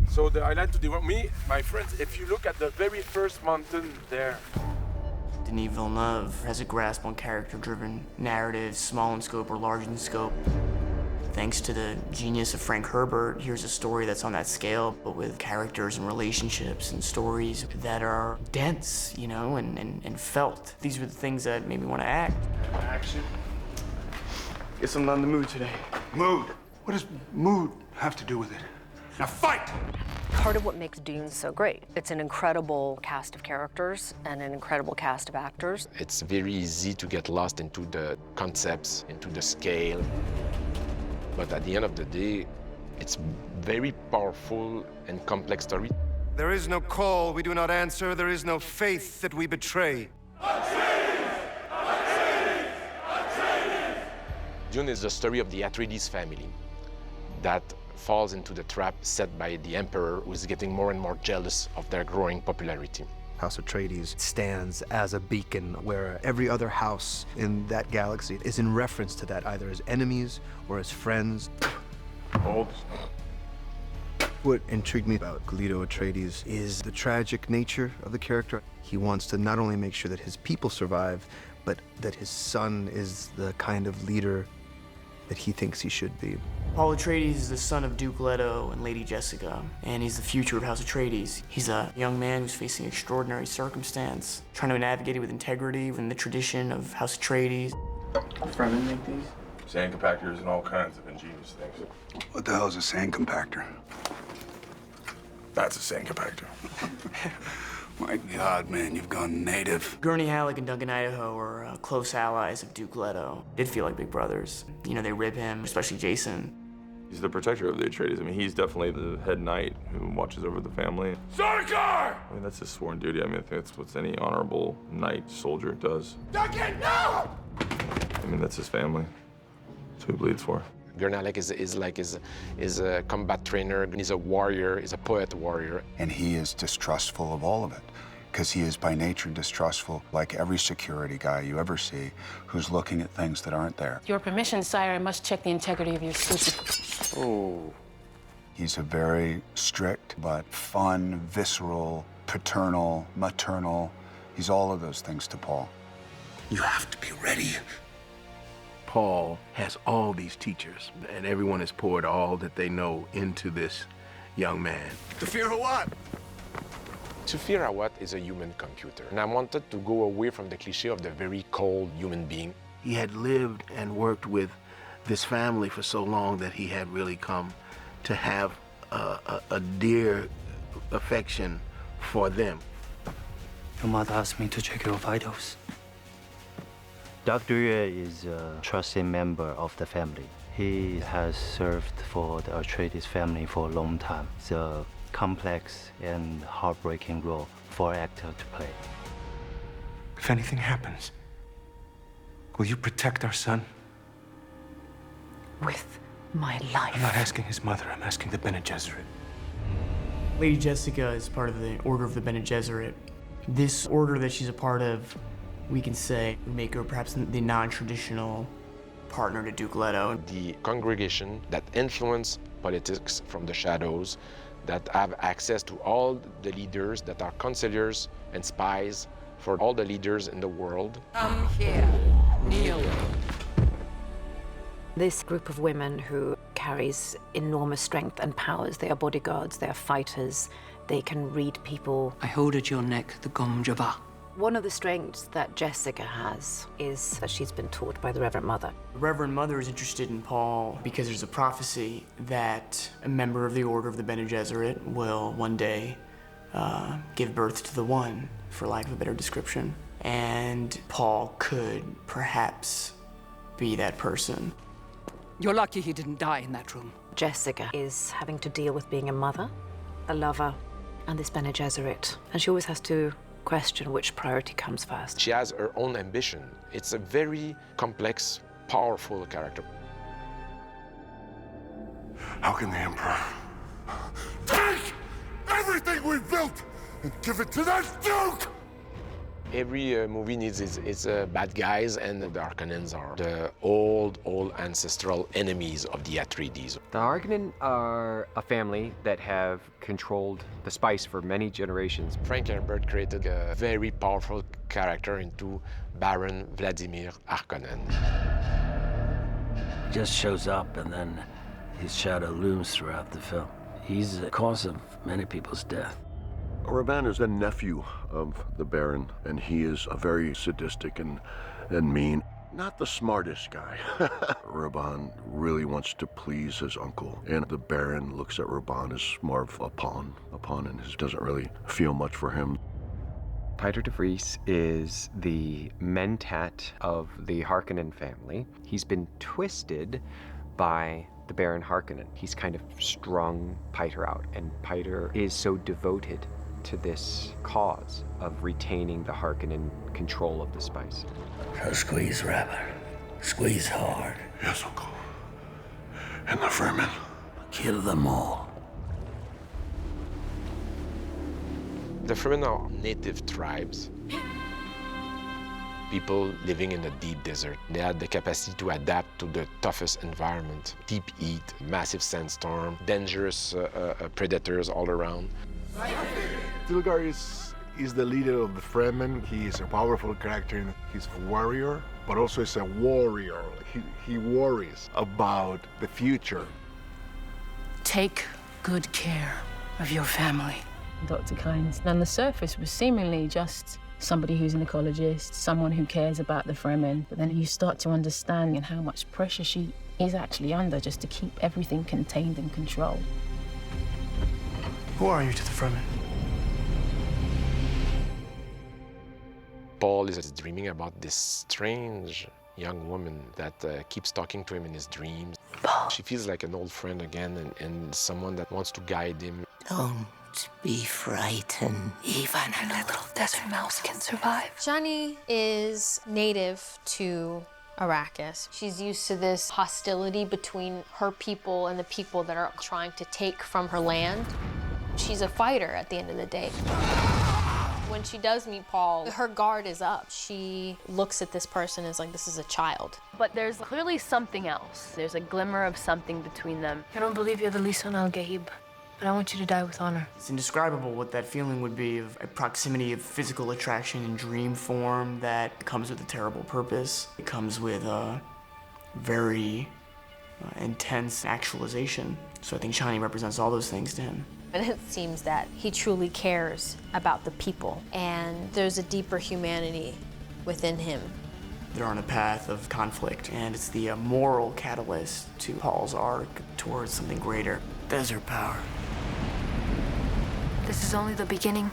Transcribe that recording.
So the island to develop me, my friends, if you look at the very first mountain there. Denis Villeneuve has a grasp on character-driven narratives, small in scope or large in scope. Thanks to the genius of Frank Herbert, here's a story that's on that scale, but with characters and relationships and stories that are dense, you know, and felt. These were the things that made me want to act. Action. Guess I'm not in the mood today. Mood? What does mood have to do with it? Now fight! Part of what makes Dune so great, it's an incredible cast of characters and an incredible cast of actors. It's very easy to get lost into the concepts, into the scale. But at the end of the day, it's very powerful and complex story. There is no call we do not answer. There is no faith that we betray. Dune is the story of the Atreides family that falls into the trap set by the Emperor, who is getting more and more jealous of their growing popularity. House Atreides stands as a beacon where every other house in that galaxy is in reference to that, either as enemies or as friends. Hold. What intrigued me about Leto Atreides is the tragic nature of the character. He wants to not only make sure that his people survive, but that his son is the kind of leader that he thinks he should be. Paul Atreides is the son of Duke Leto and Lady Jessica, and he's the future of House Atreides. He's a young man who's facing extraordinary circumstance, trying to navigate it with integrity in the tradition of House Atreides. Fremen make these? Sand compactors and all kinds of ingenious things. What the hell is a sand compactor? That's a sand compactor. My God, man, you've gone native. Gurney Halleck and Duncan Idaho are close allies of Duke Leto. Did feel like big brothers. You know, they rib him, especially Jason. He's the protector of the Atreides. I mean, he's definitely the head knight who watches over the family. Sarkar! I mean, that's his sworn duty. I mean, I think that's what any honorable knight soldier does. Duncan, no! I mean, that's his family. That's who he bleeds for. Gurney Halleck is a combat trainer, he's a warrior, he's a poet warrior. And he is distrustful of all of it, because he is by nature distrustful, like every security guy you ever see who's looking at things that aren't there. Your permission, sire, I must check the integrity of your suit. Oh. He's a very strict but fun, visceral, paternal, maternal. He's all of those things to Paul. You have to be ready. Paul has all these teachers, and everyone has poured all that they know into this young man. Tafir Hawat! Tafir Hawat is a human computer, and I wanted to go away from the cliche of the very cold human being. He had lived and worked with this family for so long that he had really come to have a dear affection for them. Your mother asked me to check your vitals. Dr. Yue is a trusted member of the family. He has served for the Atreides family for a long time. It's a complex and heartbreaking role for an actor to play. If anything happens, will you protect our son? With my life. I'm not asking his mother, I'm asking the Bene Gesserit. Lady Jessica is part of the Order of the Bene Gesserit. This order that she's a part of, we can say, make her perhaps the non-traditional partner to Duke Leto. The congregation that influence politics from the shadows, that have access to all the leaders, that are counselors and spies for all the leaders in the world. Come here, kneel. This group of women who carries enormous strength and powers, they are bodyguards, they are fighters, they can read people. I hold at your neck the Gom Jabbar. One of the strengths that Jessica has is that she's been taught by the Reverend Mother. The Reverend Mother is interested in Paul because there's a prophecy that a member of the Order of the Bene Gesserit will one day give birth to the One, for lack of a better description. And Paul could perhaps be that person. You're lucky he didn't die in that room. Jessica is having to deal with being a mother, a lover, and this Bene Gesserit. And she always has to question which priority comes first. She has her own ambition. It's a very complex, powerful character. How can the Emperor take everything we've built and give it to that Duke? Every movie needs its bad guys, and the Harkonnens are the old ancestral enemies of the Atreides. The Harkonnen are a family that have controlled the spice for many generations. Frank Herbert created a very powerful character into Baron Vladimir Harkonnen. Just shows up and then his shadow looms throughout the film. He's the cause of many people's death. Raban is the nephew of the Baron, and he is a very sadistic and mean. Not the smartest guy. Raban really wants to please his uncle, and the Baron looks at Raban as more of a pawn, and he doesn't really feel much for him. Piter de Vries is the mentat of the Harkonnen family. He's been twisted by the Baron Harkonnen. He's kind of strung Piter out, and Piter is so devoted to this cause of retaining the Harkonnen control of the spice. So squeeze, Rabbit. Squeeze hard. Yes, Uncle. And the vermin. Kill them all. The Fremen are native tribes. People living in the deep desert. They had the capacity to adapt to the toughest environment. Deep heat, massive sandstorm, dangerous predators all around. Stilgar is the leader of the Fremen. He is a powerful character. He's a warrior, but also is a warrior. He worries about the future. Take good care of your family. Dr. Kynes, on the surface, was seemingly just somebody who's an ecologist, someone who cares about the Fremen, but then you start to understand how much pressure she is actually under just to keep everything contained and controlled. Who are you to the Fremen? Paul is dreaming about this strange young woman that keeps talking to him in his dreams. Paul. She feels like an old friend again, and someone that wants to guide him. Don't be frightened. Even a little desert mouse can survive. Shani is native to Arrakis. She's used to this hostility between her people and the people that are trying to take from her land. She's a fighter at the end of the day. When she does meet Paul, her guard is up. She looks at this person as like, this is a child. But there's clearly something else. There's a glimmer of something between them. I don't believe you're the Lisan al-Gaib, but I want you to die with honor. It's indescribable what that feeling would be of a proximity of physical attraction in dream form that comes with a terrible purpose. It comes with a very intense actualization. So I think Shani represents all those things to him. And it seems that he truly cares about the people, and there's a deeper humanity within him. They're on a path of conflict, and it's the moral catalyst to Paul's arc towards something greater. Desert power. This is only the beginning.